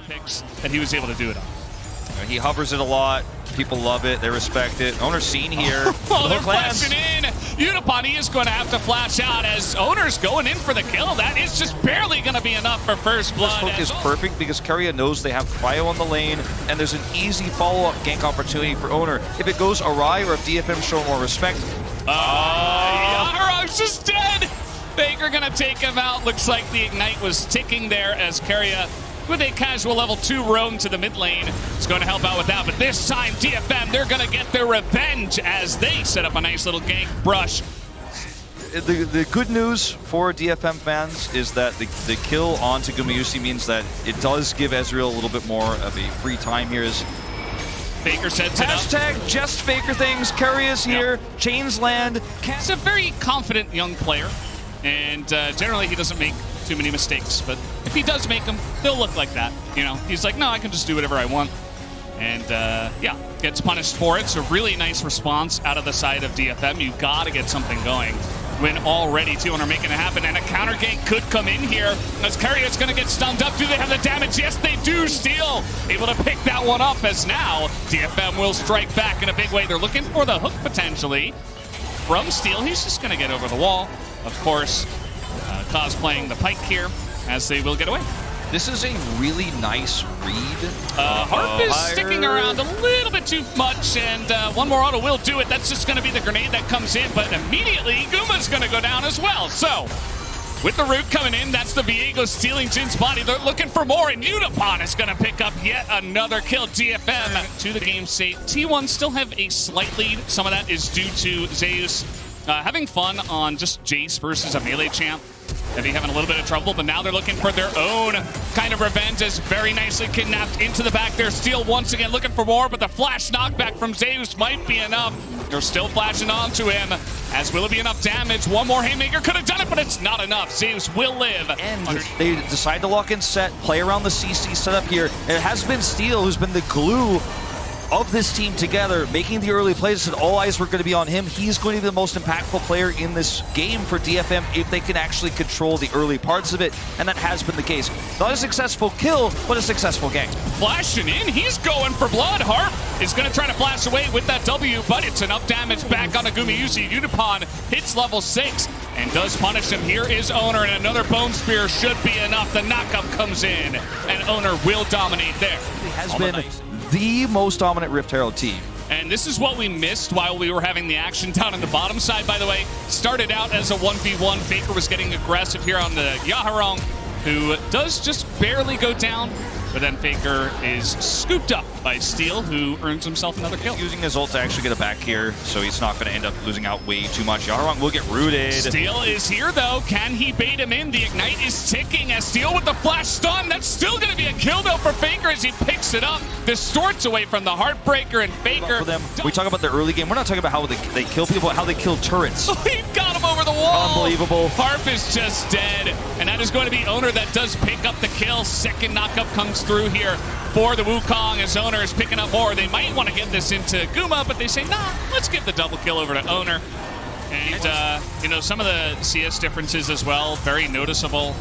Picks that he was able to do it on. He hovers it a lot. People love it. They respect it. Owner's seen here. Oh, they're flashing in. Unipon, he is going to have to flash out as Owner's going in for the kill. That is just barely going to be enough for first blood. This hook is perfect because Keria knows they have Cryo on the lane, and there's an easy follow-up gank opportunity for Owner. If it goes awry or if DFM show more respect. Yaharong's just dead. Faker going to take him out. Looks like the Ignite was ticking there as Keria, with a casual level 2 roam to the mid lane, is going to help out with that. But this time, DFM, they're going to get their revenge as they set up a nice little gank brush. The good news for DFM fans is that the kill onto Gumayusi means that it does give Ezreal a little bit more of a free time here. As Faker sets it up. Hashtag just Faker things. Keria's here. Yep. Chains land. He's a very confident young player, and generally he doesn't make too many mistakes, but if he does make them, they'll look like that. You know, he's like, no, I can just do whatever I want. And yeah, gets punished for it. So really nice response out of the side of DFM. You gotta get something going when already 200 making it happen, and a counter gank could come in here as Keria's gonna get stunned up. Do they have the damage? Yes, they do. Steel able to pick that one up as now DFM will strike back in a big way. They're looking for the hook potentially from Steel. He's just gonna get over the wall, of course. Cosplaying the Pike here, as they will get away. This is a really nice read. Harp is sticking around a little bit too much, and one more auto will do it. That's just going to be the grenade that comes in, but immediately Guma's going to go down as well. So, with the root coming in, that's the Viego stealing Jin's body. They're looking for more, and Unipon is going to pick up yet another kill. DFM to the game state. T1 still have a slight lead. Some of that is due to Zeus having fun on just Jace versus a melee champ. Heavy having a little bit of trouble, but now they're looking for their own kind of revenge as very nicely kidnapped into the back there. Steel once again looking for more, but the flash knockback from Zeus might be enough. They're still flashing onto him, as will it be enough damage? One more Haymaker could have done it, but it's not enough. Zeus will live. And they decide to lock in set, play around the CC setup here. And it has been Steel who's been the glue of this team together, making the early plays, and all eyes were going to be on him. He's going to be the most impactful player in this game for DFM if they can actually control the early parts of it, and that has been the case. Not a successful kill, but a successful gank. Flashing in, he's going for blood. Harp is going to try to flash away with that W, but it's enough damage back on the Gumayusi. Unipon hits level 6 and does punish him. Here is Owner, and another Bone Spear should be enough. The knockup comes in, and Owner will dominate there. He has been the most dominant Rift Herald team. And this is what we missed while we were having the action down on the bottom side, by the way. Started out as a 1v1. Faker was getting aggressive here on the Yaharong, who does just barely go down. But then Faker is scooped up by Steel, who earns himself another kill. He's using his ult to actually get it back here, so he's not going to end up losing out way too much. Yaharong will get rooted. Steel is here, though. Can he bait him in? The Ignite is ticking as Steel with the flash stun. That's still going to be a kill, though, for Faker as he picks it up. Distorts away from the Heartbreaker, and Faker... For them, we talk about the early game. We're not talking about how they kill people, but how they kill turrets. He got him over the wall. Unbelievable. Harp is just dead, and that is going to be Owner that does pick up the kill. Second knockup comes through here for the Wukong as Owner is picking up more. They might want to get this into Guma, but they say, nah, let's give the double kill over to Owner. And, you know, some of the CS differences as well, very noticeable.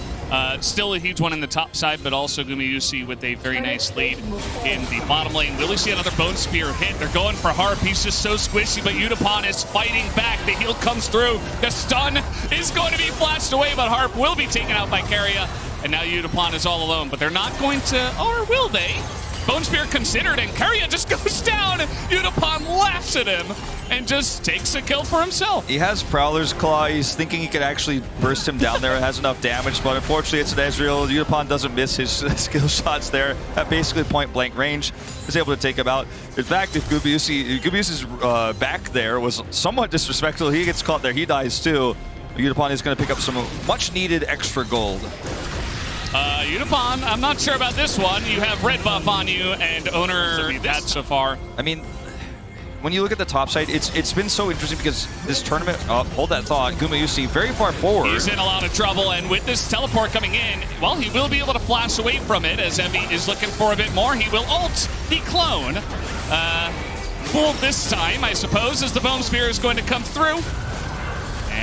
Still a huge one in the top side, but also Gumayusi with a very nice lead in the bottom lane. Will we see another Bone Spear hit? They're going for Harp. He's just so squishy, but Unipon is fighting back. The heal comes through. The stun is going to be flashed away, but Harp will be taken out by Keria. And now Unipon is all alone, but they're not going to, or will they? Bone Spear considered, and Keria just goes down. Unipon laughs at him and just takes a kill for himself. He has Prowler's Claw. He's thinking he could actually burst him down there. It has enough damage, but unfortunately it's an Ezreal. Unipon doesn't miss his skill shots there at basically point-blank range. Is able to take him out. In fact, if Gumayusi's back there was somewhat disrespectful, he gets caught there. He dies too. Unipon is going to pick up some much-needed extra gold. Unipon, I'm not sure about this one. You have red buff on you, and Owner that so far. I mean, when you look at the top side, it's been so interesting because this tournament, hold that thought, Gumayusi very far forward. He's in a lot of trouble, and with this teleport coming in, well, he will be able to flash away from it as Evie is looking for a bit more. He will ult the clone. Fooled this time, I suppose, as the Bone Spear is going to come through.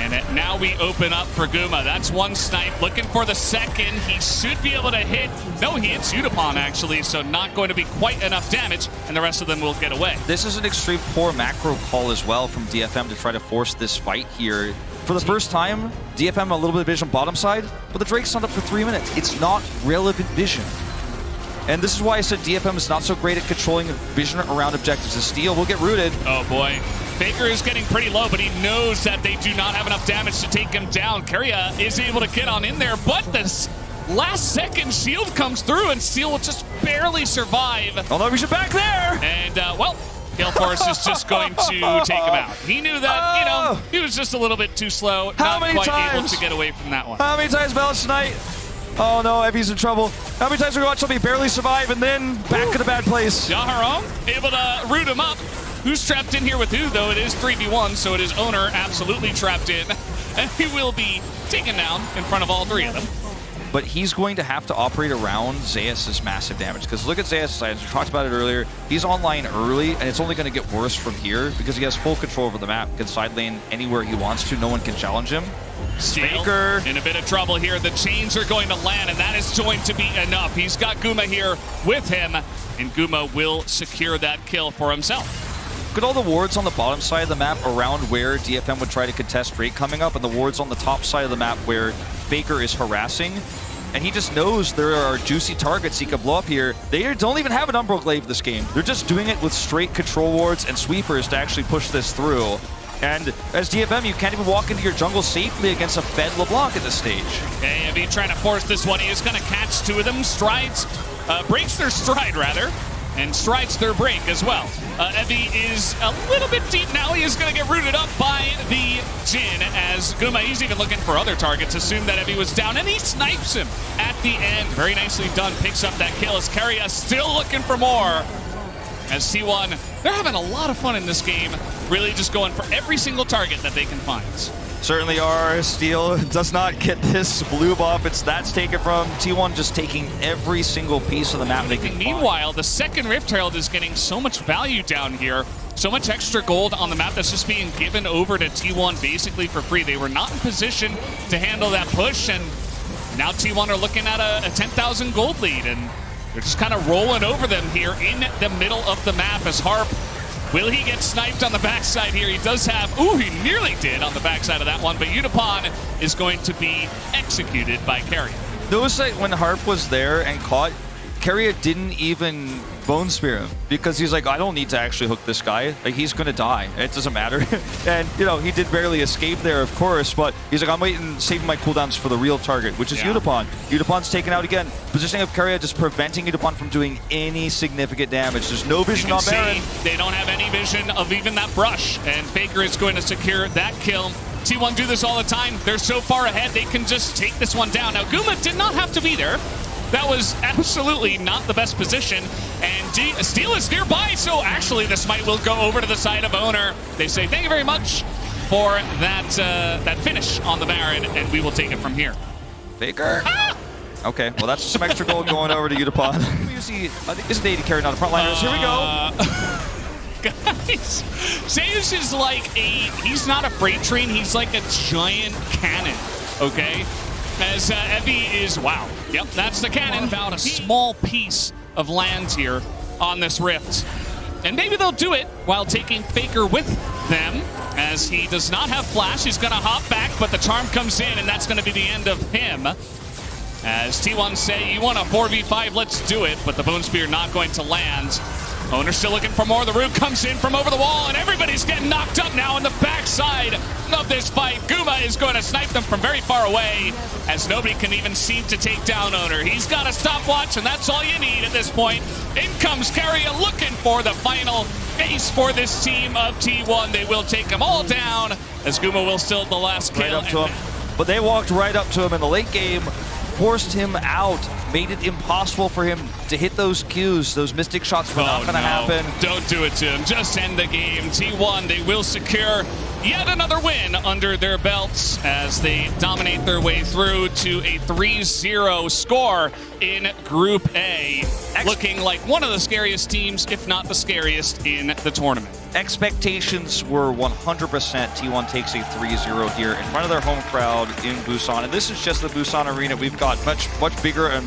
And now we open up for Guma. That's one snipe. Looking for the second. He should be able to hit. No, he hits Udapon, actually, so not going to be quite enough damage, and the rest of them will get away. This is an extreme poor macro call as well from DFM to try to force this fight here. For the first time, DFM a little bit of vision bottom side, but the Drake's not up for 3 minutes. It's not relevant vision. And this is why I said DFM is not so great at controlling vision around objectives. The steal will get rooted. Oh boy. Faker is getting pretty low, but he knows that they do not have enough damage to take him down. Keria is able to get on in there, but this last second shield comes through and Steel will just barely survive. Oh no, we should back there! And, well, Gale Force is just going to take him out. He knew that, you know, he was just a little bit too slow. Not quite able to get away from that one. How many times Balance tonight? Oh no, Evie's in trouble. How many times we watch somebody barely survive and then back in a bad place? Yaharon able to root him up. Who's trapped in here with who, though? It is 3v1, so it is Owner absolutely trapped in. And he will be taken down in front of all three of them. But he's going to have to operate around Zeus' massive damage. Because look at Zeus' side. As we talked about it earlier, he's online early, and it's only going to get worse from here because he has full control over the map. Can side lane anywhere he wants to. No one can challenge him. Faker in a bit of trouble here. The chains are going to land, and that is going to be enough. He's got Guma here with him, and Guma will secure that kill for himself. Look at all the wards on the bottom side of the map around where DFM would try to contest Drake coming up, and the wards on the top side of the map where Faker is harassing. And he just knows there are juicy targets he could blow up here. They don't even have an Umbral Glaive this game. They're just doing it with straight control wards and sweepers to actually push this through. And as DFM, you can't even walk into your jungle safely against a fed LeBlanc at this stage. Okay, Evie trying to force this one. He is going to catch two of them. Breaks their stride, rather. And strides their break as well. Evie is a little bit deep now. He is going to get rooted up by the Jhin as Guma, he's even looking for other targets. Assumed that Evie was down, and he snipes him at the end. Very nicely done. Picks up that kill as Keria still looking for more. As T1, they're having a lot of fun in this game. Really just going for every single target that they can find. Certainly are. Steel does not get this blue buff. That's taken from T1, just taking every single piece of the map they can find. Meanwhile, the second Rift Herald is getting so much value down here. So much extra gold on the map that's just being given over to T1 basically for free. They were not in position to handle that push, and now T1 are looking at a 10,000 gold lead, and they're just kind of rolling over them here in the middle of the map as Harp. Will he get sniped on the backside here? He does have, ooh, he nearly did on the backside of that one, but Udapon is going to be executed by Keria. Notice that when Harp was there and caught, Keria didn't even bone spear him because he's like, I don't need to actually hook this guy. Like, he's going to die. It doesn't matter. And, you know, he did barely escape there, of course, but he's like, I'm waiting, saving my cooldowns for the real target, which is Udapon. Udapon's taken out again. Positioning of Keria just preventing Udapon from doing any significant damage. There's no vision on Baron. They don't have any vision of even that brush, and Faker is going to secure that kill. T1 do this all the time. They're so far ahead, they can just take this one down. Now, Guma did not have to be there. That was absolutely not the best position, and Steel is nearby, so actually the smite will go over to the side of Owner. They say thank you very much for that finish on the Baron, and we will take it from here. Faker? Ah! Okay, well that's some extra gold going over to Udapon. I think it's an 80 carry, not a frontliners. Here we go. Guys, Zeus is like he's not a freight train, he's like a giant cannon, okay? As Evie is, wow, yep, that's the cannon. About a small piece of land here on this rift. And maybe they'll do it while taking Faker with them, as he does not have flash. He's going to hop back, but the charm comes in, and that's going to be the end of him. As T1 say, you want a 4v5, let's do it, but the Bone Spear not going to land. Owner still looking for more. The root comes in from over the wall, and everybody's getting knocked up now on the backside of this fight. Guma is going to snipe them from very far away, as nobody can even seem to take down Owner. He's got a stopwatch, and that's all you need at this point. In comes Keria looking for the final ace for this team of T1. They will take them all down, as Guma will still the last kill. Right up to him. But they walked right up to him in the late game, forced him out, made it impossible for him to hit those Qs. Those Mystic shots were not going to happen. Don't do it to him. Just end the game. T1, they will secure yet another win under their belts as they dominate their way through to a 3-0 score in Group A. Looking like one of the scariest teams, if not the scariest, in the tournament. expectations were 100% T1 takes a 3-0 here in front of their home crowd in Busan. And this is just the Busan arena. We've got much bigger and